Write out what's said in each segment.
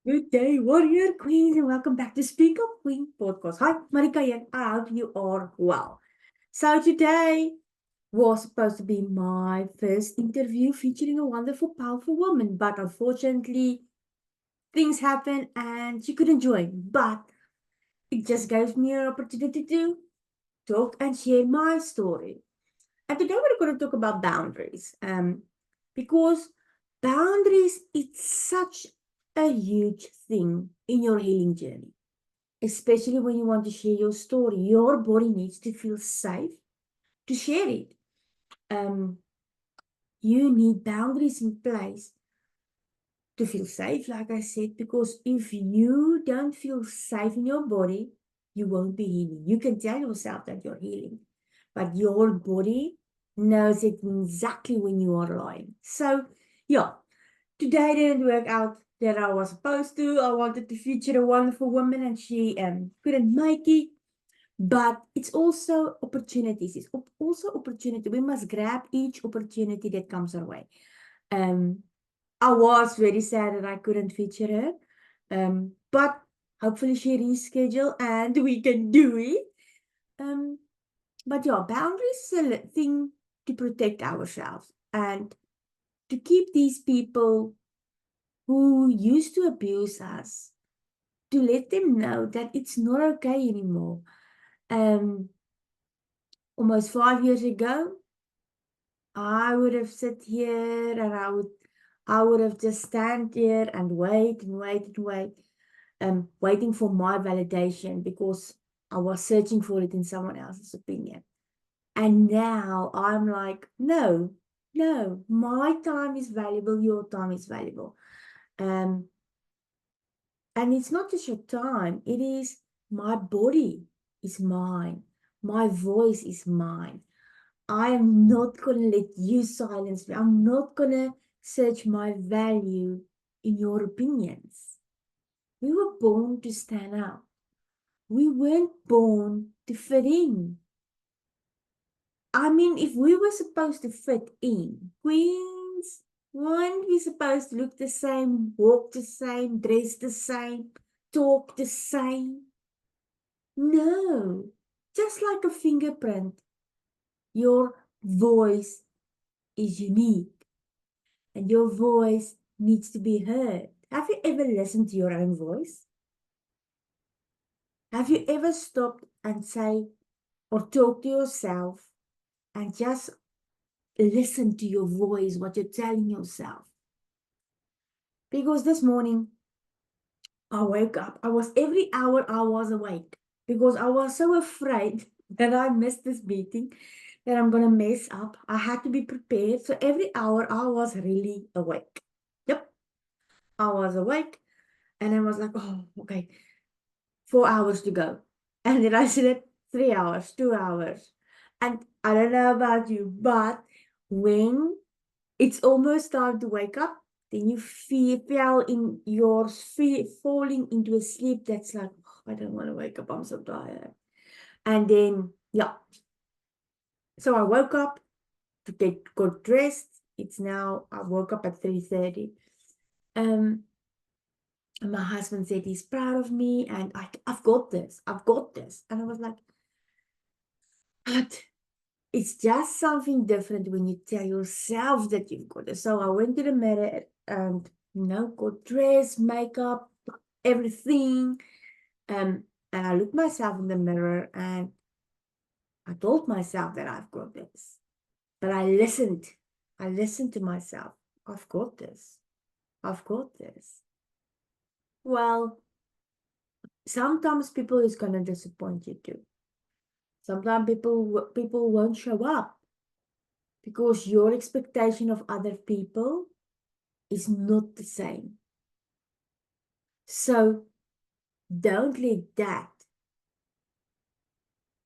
Good day, warrior queens, and welcome back to Speak Up Queen podcast. Hi, Marika here. I hope you are well. So today was supposed to be my first interview featuring a wonderful, powerful woman, but unfortunately, things happened and she couldn't join. But it just gives me an opportunity to talk and share my story. And today we're going to talk about boundaries. Because boundaries it's such a huge thing in your healing journey, especially when you want to share your story. Your body needs to feel safe to share it. Um, you need boundaries in place to feel safe, like I said, because if you don't feel safe in your body, you won't be healing. You can tell yourself that you're healing, but your body knows it exactly when you are lying. So, yeah, today didn't work out that I was supposed to. I wanted to feature a wonderful woman and she couldn't make it. But it's also opportunities. It's also opportunity. We must grab each opportunity that comes our way. Um, I was very sad that I couldn't feature her. But hopefully she reschedule and we can do it. Um, but yeah, boundaries is a thing to protect ourselves and to keep these people who used to abuse us, to let them know that it's not okay anymore. Um, almost 5 years ago, I would have sat here and I would have just stand here and wait and wait and wait, waiting for my validation because I was searching for it in someone else's opinion. And now I'm like, no, no, my time is valuable, your time is valuable. Um, and it's not just your time, it is my body is mine, my voice is mine. I am not going to let you silence me. I'm not going to search my value in your opinions. We were born to stand out. We weren't born to fit in. I mean, if we were supposed to fit in, queens, weren't we supposed to look the same, walk the same, dress the same, talk the same? No. Just like a fingerprint, your voice is unique and your voice needs to be heard. Have you ever listened to your own voice? Have you ever stopped and say or talk to yourself and just listen to your voice, what you're telling yourself? Because this morning I woke up. I was every hour I was awake because I was so afraid that I missed this meeting that I'm gonna mess up. I had to be prepared. So every hour I was really awake. Yep, I was awake and I was like, oh, okay, 4 hours to go. And then I slept 3 hours, 2 hours. And I don't know about you, but when it's almost time to wake up, then you feel in your falling into a sleep that's like, oh, I don't want to wake up, I'm so tired. And then, yeah. So I woke up to get got dressed. It's now, I woke up at 3:30. Um, and my husband said he's proud of me and I've got this. I've got this. And I was like, but it's just something different when you tell yourself that you've got it. So I went to the mirror and, got dressed, makeup, everything. And I looked myself in the mirror and I told myself that I've got this. But I listened. I listened to myself. I've got this. I've got this. Well, sometimes people is gonna disappoint you too. Sometimes people won't show up because your expectation of other people is not the same. So don't let that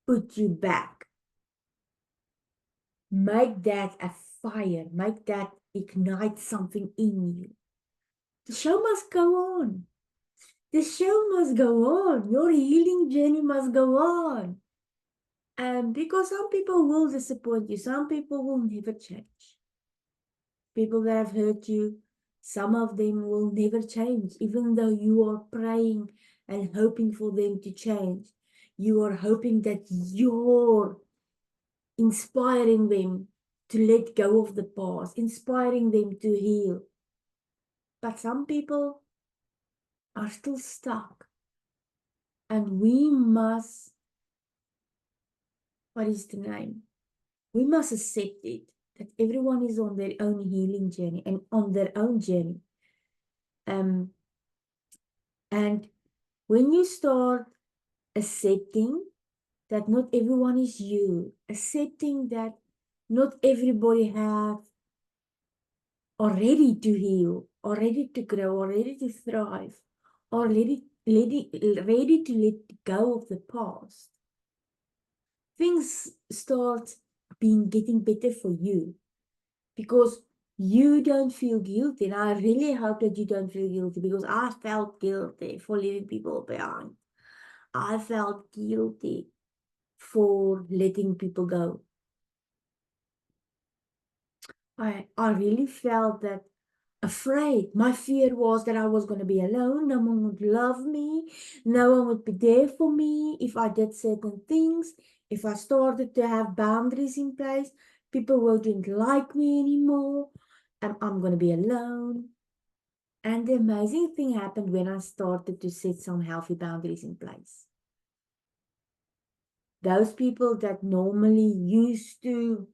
put you back. Make that a fire. Make that ignite something in you. The show must go on. The show must go on. Your healing journey must go on. And because some people will disappoint you, some people will never change. People that have hurt you, Some of them will never change, even though you are praying and hoping for them to change. You are hoping that you're inspiring them to let go of the past, inspiring them to heal. But some people are still stuck. And we must, what is the name? We must accept it that everyone is on their own healing journey and on their own journey. Um, and when you start accepting that not everyone is you, accepting that not everybody have are ready to heal, or ready to grow, or ready to thrive, or ready to let go of the past, things start getting better for you because you don't feel guilty. And I really hope that you don't feel guilty because I felt guilty for leaving people behind. I felt guilty for letting people go. I really felt that afraid. My fear was that I was going to be alone. No one would love me. No one would be there for me if I did certain things. If I started to have boundaries in place, people wouldn't like me anymore. And I'm going to be alone. And the amazing thing happened when I started to set some healthy boundaries in place. Those people that normally used to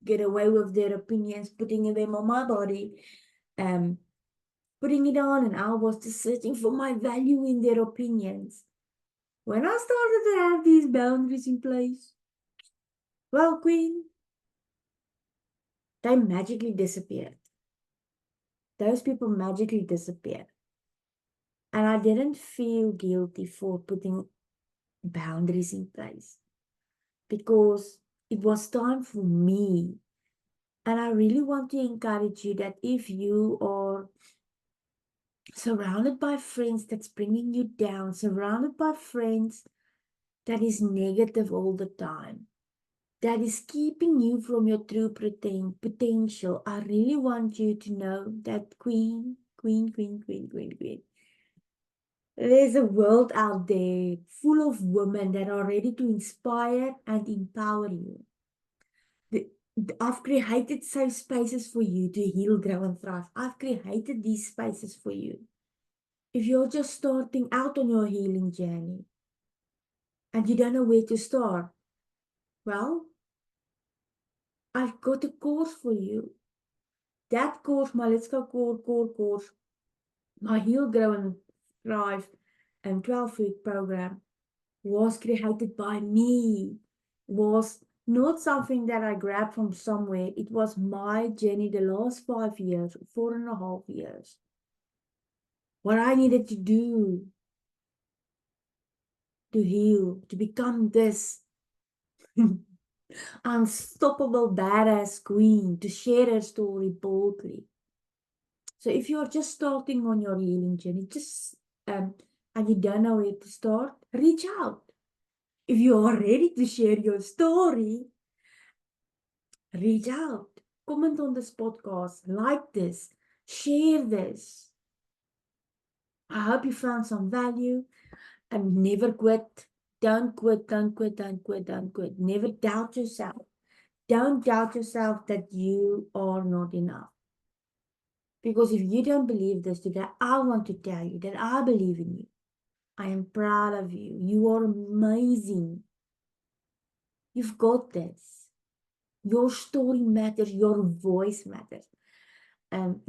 get away with their opinions, putting them on my body, um, putting it on, and I was just searching for my value in their opinions. When I started to have these boundaries in place, well, Queen, they magically disappeared. Those people magically disappeared. And I didn't feel guilty for putting boundaries in place because it was time for me. And I really want to encourage you that if you are surrounded by friends that's bringing you down, surrounded by friends that is negative all the time, that is keeping you from your true potential, I really want you to know that Queen, Queen, Queen, Queen, Queen, Queen. There's a world out there full of women that are ready to inspire and empower you. I've created safe spaces for you to heal, grow, and thrive. I've created these spaces for you. If you're just starting out on your healing journey and you don't know where to start, well, I've got a course for you. That course, my Let's Go course, my Heal, Grow, and Thrive and 12-week program was created by me, was not something that I grabbed from somewhere. It was my journey the last 5 years, 4.5 years. What I needed to do to heal, to become this unstoppable badass queen, to share her story boldly. So if you're just starting on your healing journey, just and you don't know where to start, reach out. If you are ready to share your story, reach out. Comment on this podcast, like this, share this. I hope you found some value and never quit. Don't quit, don't quit, don't quit, don't quit. Never doubt yourself. Don't doubt yourself that you are not enough. Because if you don't believe this today, I want to tell you that I believe in you. I am proud of you. You are amazing. You've got this. Your story matters. Your voice matters.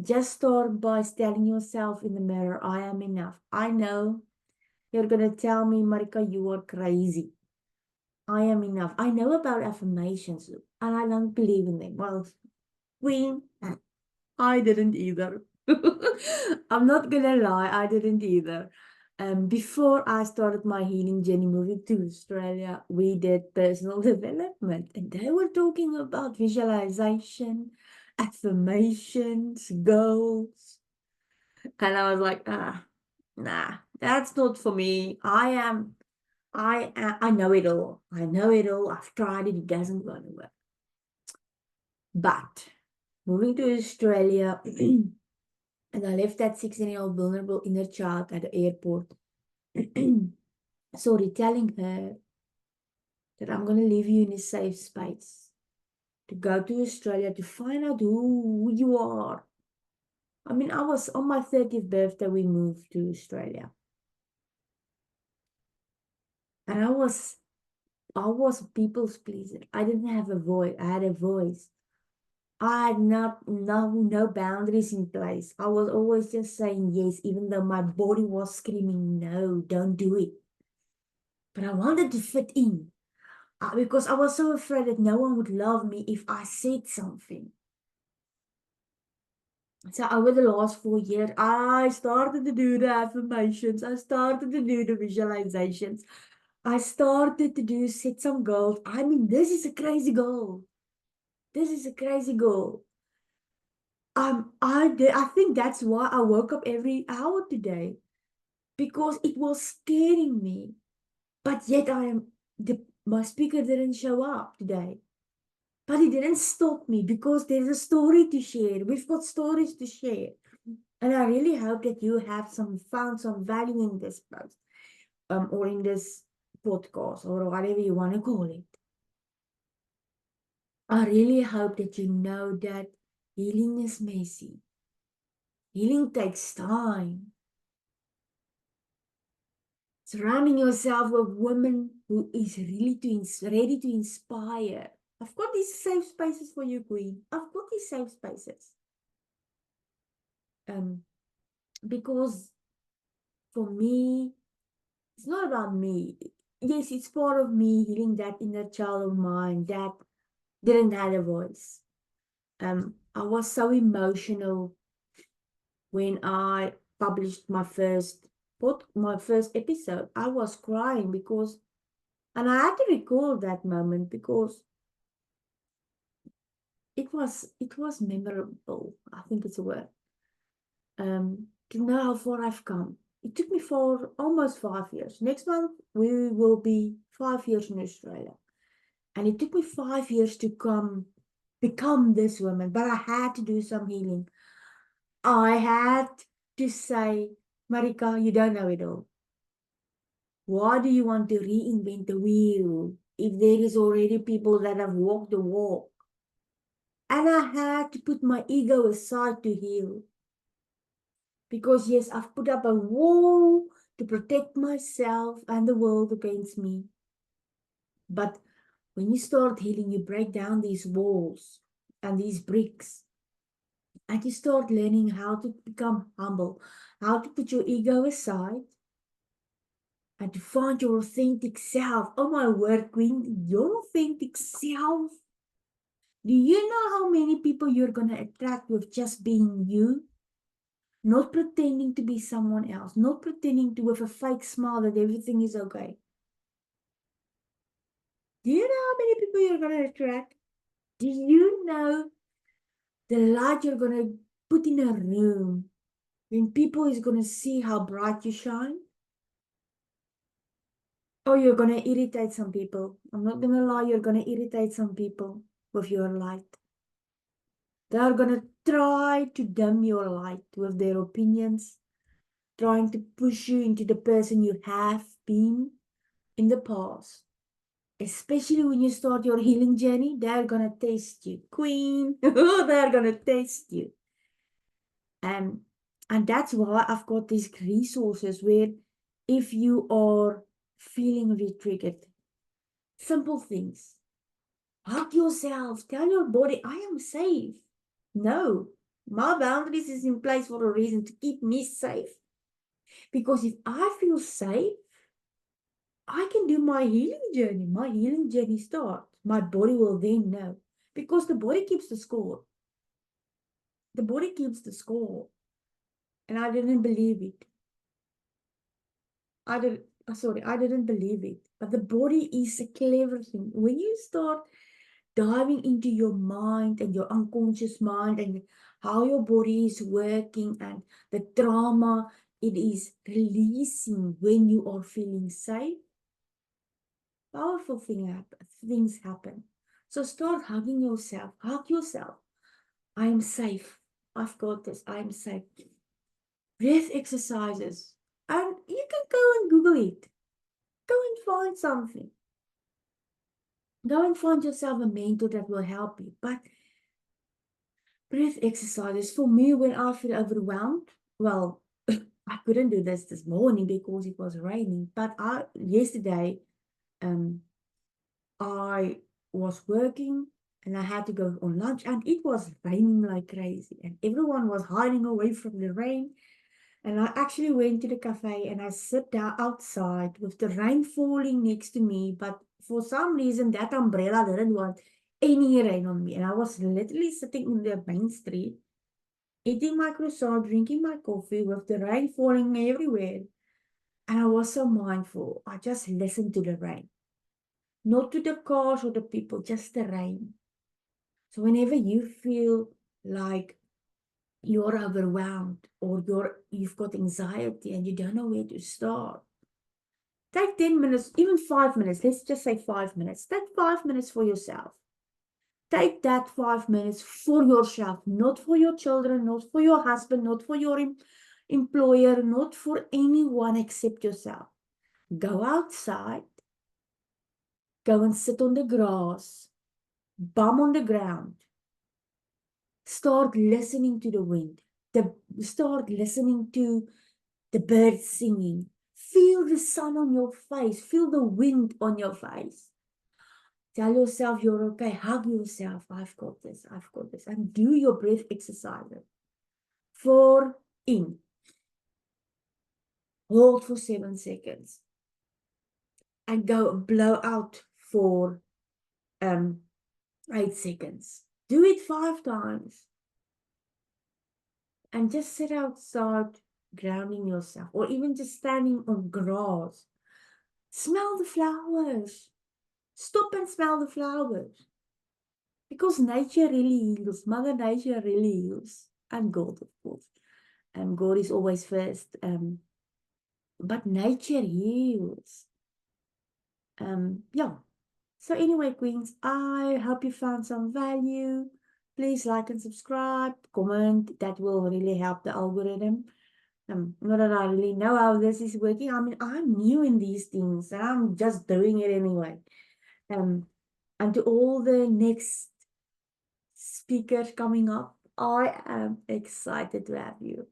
Just start by telling yourself in the mirror, I am enough. I know you're going to tell me, Marika, you are crazy. I am enough. I know about affirmations and I don't believe in them. Well, Queen, I didn't either. I'm not gonna lie, I didn't either. Before I started my healing journey moving to Australia, we did personal development and they were talking about visualization, affirmations, goals. And I was like, nah, that's not for me. I know it all. I know it all. I've tried it. It doesn't go anywhere. But moving to Australia, And I left that 16-year-old vulnerable inner child at the airport. Sorry, telling her that I'm going to leave you in a safe space to go to Australia to find out who you are. I mean, I was on my 30th birthday, we moved to Australia. And I was a people's pleaser. I didn't have a voice. I had a voice. I had no boundaries in place. I was always just saying yes, even though my body was screaming, no, don't do it. But I wanted to fit in because I was so afraid that no one would love me if I said something. So over the last 4 years, I started to do the affirmations. I started to do the visualizations. I started to do set some goals. I mean, this is a crazy goal. This is a crazy goal. I think that's why I woke up every hour today because it was scaring me. But yet my speaker didn't show up today. But it didn't stop me because there's a story to share. We've got stories to share. And I really hope that you have found some value in this post, or in this podcast, or whatever you want to call it. I really hope that you know that healing is messy. Healing takes time. Surrounding yourself with women who is really ready to inspire. I've got these safe spaces for you, Queen. I've got these safe spaces. Um, because for me, it's not about me. Yes, it's part of me healing that inner child of mine that didn't have a voice. I was so emotional when I published my first episode. I was crying because, and I had to recall that moment because it was memorable. I think it's a word. To know how far I've come. It took me for almost 5 years. Next month we will be 5 years in Australia. And it took me 5 years to become this woman, but I had to do some healing. I had to say, Marika, you don't know it all. Why do you want to reinvent the wheel if there is already people that have walked the walk? And I had to put my ego aside to heal. Because yes, I've put up a wall to protect myself and the world against me. But when you start healing, you break down these walls and these bricks. And you start learning how to become humble, how to put your ego aside and to find your authentic self. Oh my word, Queen, your authentic self. Do you know how many people you're going to attract with just being you? Not pretending to be someone else, not pretending to with a fake smile that everything is okay. Do you know how many people you're going to attract? Do you know the light you're going to put in a room when people is going to see how bright you shine? Oh, you're going to irritate some people. I'm not going to lie, you're going to irritate some people with your light. They're going to try to dim your light with their opinions, trying to push you into the person you have been in the past. Especially when you start your healing journey, they're going to test you. Queen, they're going to test you. And, and that's why I've got these resources where if you are feeling re-triggered, simple things. Hug yourself. Tell your body, I am safe. No, my boundaries is in place for a reason to keep me safe. Because if I feel safe, I can do my healing journey. My healing journey starts. My body will then know. Because the body keeps the score. The body keeps the score. And I didn't believe it. I didn't believe it. But the body is a clever thing. When you start diving into your mind and your unconscious mind and how your body is working and the trauma it is releasing when you are feeling safe, powerful things happen. So start hugging yourself. Hug yourself. I am safe. I've got this. I am safe. breath exercises. And you can go and Google it. Go and find something. Go and find yourself a mentor that will help you. But breath exercises for me when I feel overwhelmed. Well, I couldn't do this morning because it was raining. But yesterday, um, I was working and I had to go on lunch and it was raining like crazy and everyone was hiding away from the rain. And I actually went to the cafe and I sat down outside with the rain falling next to me. But for some reason, that umbrella didn't want any rain on me. And I was literally sitting in the main street, eating my croissant, drinking my coffee with the rain falling everywhere. And I was so mindful. I just listened to the rain, not to the cars or the people, just the rain. So whenever you feel like you're overwhelmed or you've got anxiety and you don't know where to start, take 10 minutes, even 5 minutes. Let's just say 5 minutes. Take 5 minutes for yourself. Take that 5 minutes for yourself, not for your children, not for your husband, not for your employer, not for anyone except yourself. Go outside, go and sit on the grass, bum on the ground. Start listening to the wind. Start listening to the birds singing. Feel the sun on your face. Feel the wind on your face. Tell yourself you're okay. Hug yourself. I've got this. I've got this. And do your breath exercises. 4 in. Hold for 7 seconds. And go blow out for 8 seconds. Do it 5 times. And just sit outside grounding yourself. Or even just standing on grass. Smell the flowers. Stop and smell the flowers. Because nature really heals. Mother Nature really heals. And God, of course. God is always first. But nature heals. Yeah. So anyway, Queens, I hope you found some value. Please like and subscribe, comment. That will really help the algorithm. Not that I really know how this is working. I mean, I'm new in these things and I'm just doing it anyway. And to all the next speakers coming up, I am excited to have you.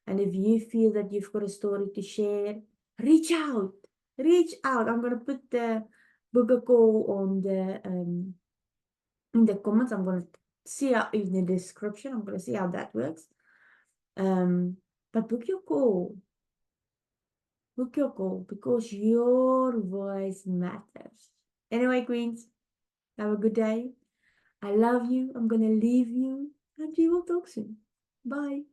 And if you feel that you've got a story to share, reach out. Reach out. I'm gonna put the book a call on the in the comments. I'm gonna see how in the description. I'm gonna see how that works. But book your call. Book your call because your voice matters. Anyway, Queens, have a good day. I love you. I'm gonna leave you, and we will talk soon. Bye.